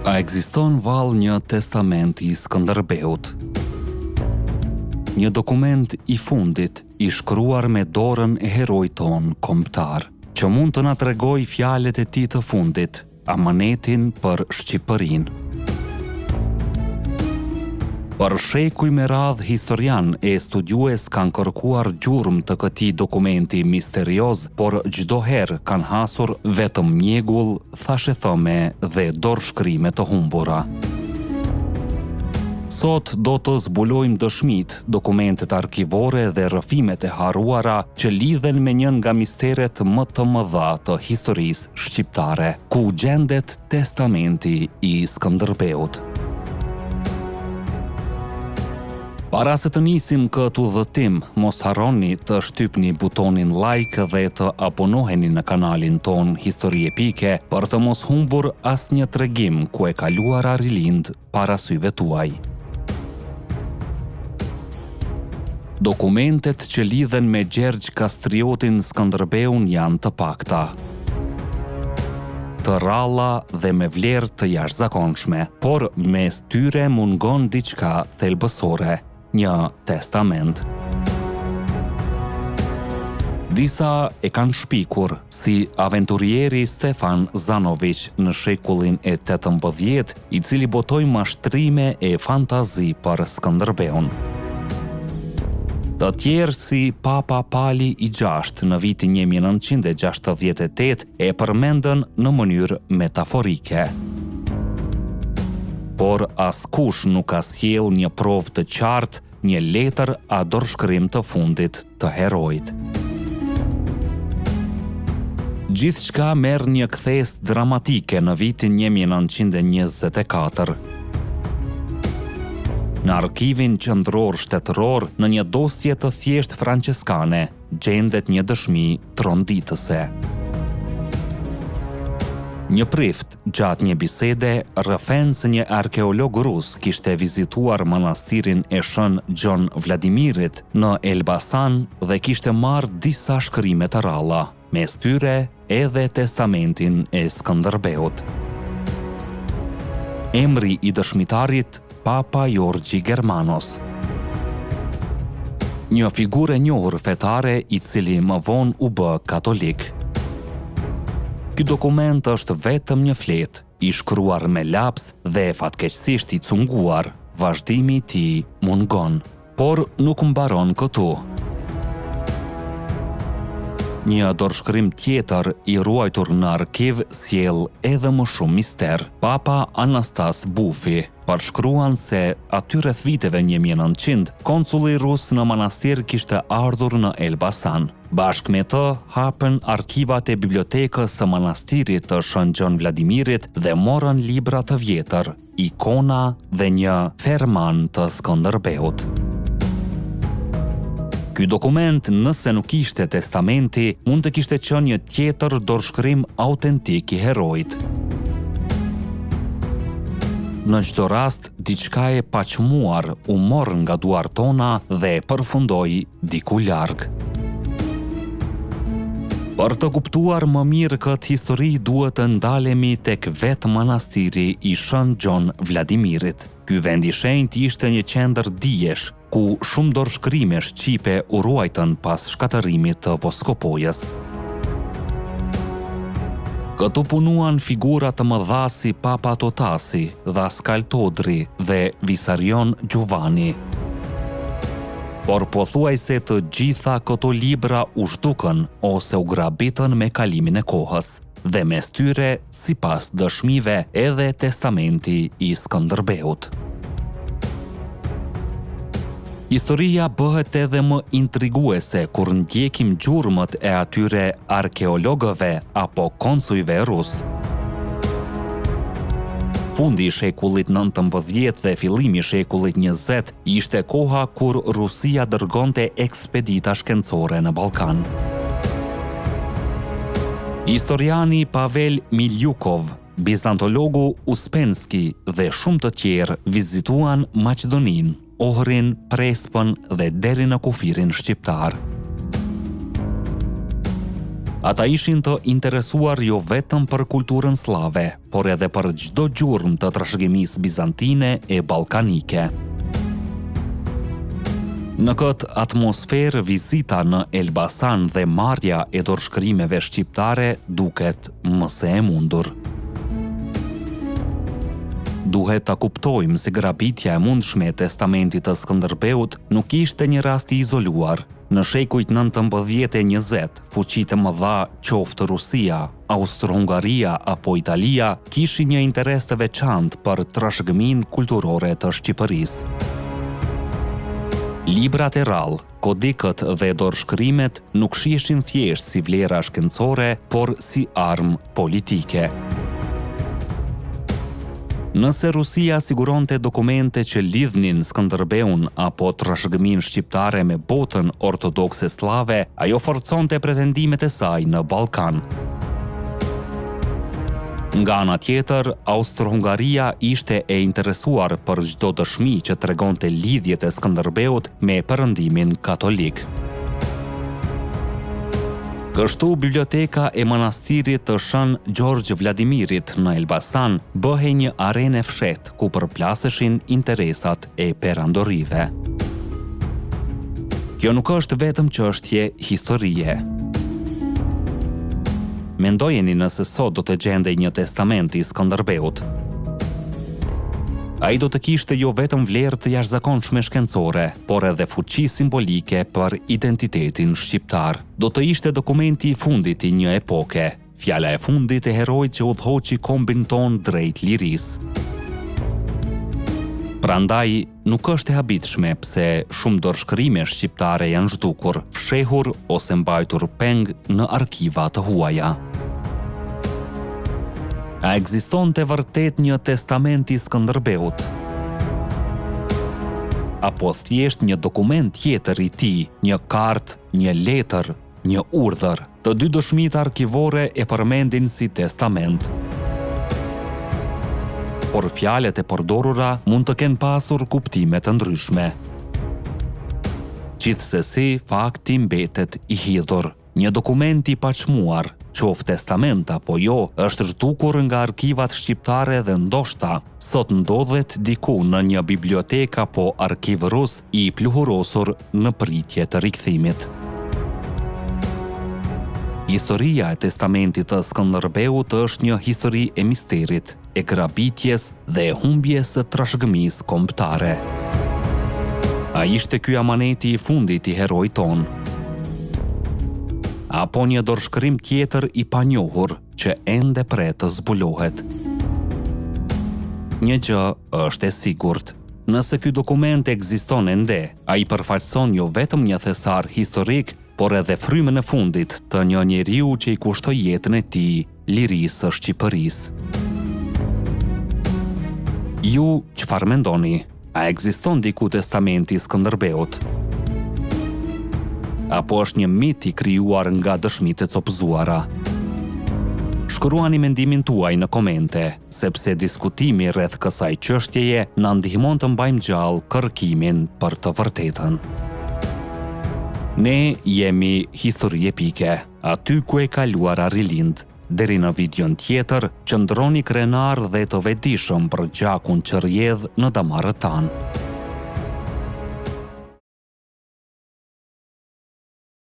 A ekziston vallë një testament I Skënderbeut? Një dokument I fundit I shkruar me dorën e heroit ton kombëtar, që mund të na tregoj fjalët e tij të fundit, amanetin për Shqipërinë. Për shekuj me radhë historian e studiues kanë kërkuar gjurmë të këtij dokumenti misterioz, por çdo herë kanë hasur vetëm njegull, thashethëme dhe dorëshkrime të humbura. Sot do të zbulojmë dëshmitë, dokumentet arkivore dhe rrëfimet e harruara që lidhen me njën nga misteret më të mëdha të historisë shqiptare, ku gjendet testamenti I Skënderbeut. Para se të nisim këtë udhëtim, mos harroni të shtypni butonin like dhe të abonoheni në kanalin ton Histori Epike për të mos humbur asnjë tregim ku e kaluara rilind para syve tuaj. Dokumentet që lidhen me Gjergj Kastriotin Skënderbeun janë të pakta, të rralla dhe me vlerë të jashtëzakonshme, por mes tyre mungon diçka thelbësore, një testament. Disa e kanë shpikur, si aventurieri Stefan Zanović në shekullin e 18, I cili botoi mashtrime e fantazi për Skënderbeun. Të tjerë si Papa Pali I në vitin 1968 e përmendën në mënyrë metaforike. Por askush nuk ka sjell një provë të qartë, një letër a dorëshkrim të fundit të heroit. Gjithçka merr një kthes dramatike në vitin 1924. Në arkivin qendror shtetëror, në një dosje të thjeshtë franceskane, gjendet një dëshmi tronditëse. Një prift, gjatë një bisede, rrëfen se një arkeolog rus kishte vizituar manastirin e Shën Gjon Vladimirit në Elbasan dhe kishte marrë disa shkrime të rralla, mes tyre edhe testamentin e Skënderbeut. Emri I dëshmitarit Papa Jorgji Germanos. Një figurë e njohur fetare I cili më vonë u bë katolik. Ky dokument është vetëm një fletë, I shkruar me laps dhe fatkeqësisht I cunguar, vazhdimi I tij mungon, por nuk mbaron këtu. Një dorëshkrim tjetër I ruajtur në arkiv sjell edhe më shumë mister. Papa Anastas Bufi përshkruan se aty rreth viteve 1900, konsulli rus në manastir kishte ardhur në Elbasan. Bashkë me të, hapën arkivat e bibliotekës së manastirit të Shën Gjon Vladimirit dhe morën libra të vjetër, ikona dhe një ferman të Skënderbeut. Ky dokument, nëse nuk ishte testamenti, mund të kishte qenë një tjetër dorëshkrim autentik I heroit. Në çdo rast, diçka e paqmuar u morr nga duart tona dhe përfundoi diku larg. Për të kuptuar më mirë këtë histori duhet të ndalemi tek vetë manastiri I Shën Gjon Vladimirit. Ky vend I shenjtë ishte një qendër dijesh, ku shumë dorëshkrime shqipe u ruajtën pas shkatërimit të Voskopojës. Këtu punuan figura të mëdha si Papa Totasi, Daskal Todri dhe Visarion Gjuvani. Por pothuajse të gjitha këto libra u zhdukën ose u grabitën me kalimin e kohës, dhe mes tyre, sipas dëshmive, edhe testamenti I Skënderbeut. Historia bëhet edhe më intriguese kur ndjekim gjurmët e atyre arkeologëve apo konsujve rus. Fundi I shekullit 19 dhe fillimi I shekullit 20 ishte koha kur Rusia dërgonte ekspedita shkencore në Ballkan. Historiani Pavel Miljukov, bizantologu Uspenski dhe shumë të tjerë vizituan Maqedoninë, Ohrin, Prespën dhe deri në kufirin shqiptar. Ata ishin të interesuar jo vetëm për kulturën slave, por edhe për çdo gjurmë të trashëgimisë bizantine e ballkanike. Në këtë atmosferë, vizita në Elbasan dhe marrja e dorëshkrimeve shqiptare duket më së e mundur. Duhet ta kuptojmë se grabitja e mundshme e testamentit të Skënderbeut nuk ishte një rast i izoluar. Në shekujt 19 e 20, fuqitë e mëdha, qoftë Rusia, Austro-Hungaria apo Italia, kishin një interes të veçantë për trashëgiminë kulturore të Shqipërisë. Librat e rrallë, kodikët dhe dorëshkrimet nuk shihen thjesht si vlera shkencore, por si armë politike. Nëse Rusia siguronte dokumente që lidhnin Skënderbeun apo trashëgiminë shqiptare me botën ortodokse slave, ajo forconte pretendimet e saj në Ballkan. Nga ana tjetër, Austro-Hungaria ishte e interesuar për çdo dëshmi që tregonte lidhjet e Skënderbeut me perëndimin katolik. Kështu, biblioteka e manastirit të Shën Gjorgj Vladimirit në Elbasan bëhej një arenë fshehtë ku përplaseshin interesat e perandorive. Kjo nuk është vetëm çështje historie. Mendojeni nëse sot do të gjendej një testament i Skënderbeut. Ai do të kishte jo vetëm vlerë të jashtëzakonshme shkencore, por edhe fuqi simbolike për identitetin shqiptar. Do të ishte dokumenti i fundit i një epoke, fjala e fundit e herojt që udhëhoqi kombin ton drejt lirisë. Prandaj, nuk është e habitshme pse shumë dorëshkrime shqiptare janë zhdukur, fshehur ose mbajtur peng në arkiva të huaja. A ekzistonte vërtet një testament i Skënderbeut? Apo thjesht një dokument tjetër i tij, një kartë, një letër, një urdhër? Të dy dëshmitë arkivore e përmendin si testament. Por fjalët e përdorura mund të kenë pasur kuptime të ndryshme. Gjithsesi, fakti mbetet i hidhur. Një dokument i paçmuar, qoftë testament apo jo, është zhdukur nga arkivat shqiptare dhe ndoshta sot ndodhet diku në një bibliotek apo arkiv rus i pluhurosur në pritje të rikthimit. Historia e testamentit të Skënderbeut është një histori e misterit, e grabitjes dhe e humbjes së trashëgimisë kombëtare. A ishte ky amaneti i fundit i heroit ton? Apo një dorëshkrim tjetër i panjohur që ende pret të zbulohet? Një gjë është e sigurt. Nëse ky dokument ekziston ende, ai përfaqëson jo vetëm një thesar historik, por edhe frymën e fundit të një njeriu që i kushtoi jetën e tij lirisë së Shqipërisë. Ju çfarë mendoni? A ekziston diku testamenti i Skënderbeut? Apo është një mit i krijuar nga dëshmitë e copëzuara? Shkruani mendimin tuaj në komente, sepse diskutimi rreth kësaj çështjeje na ndihmon të mbajmë gjallë kërkimin për të vërtetën. Ne jemi Histori Epike, aty ku e kaluara rilind. Deri në videon tjetër, qëndroni krenar dhe të vetëdijshëm për gjakun që rrjedh në damarrët tanë.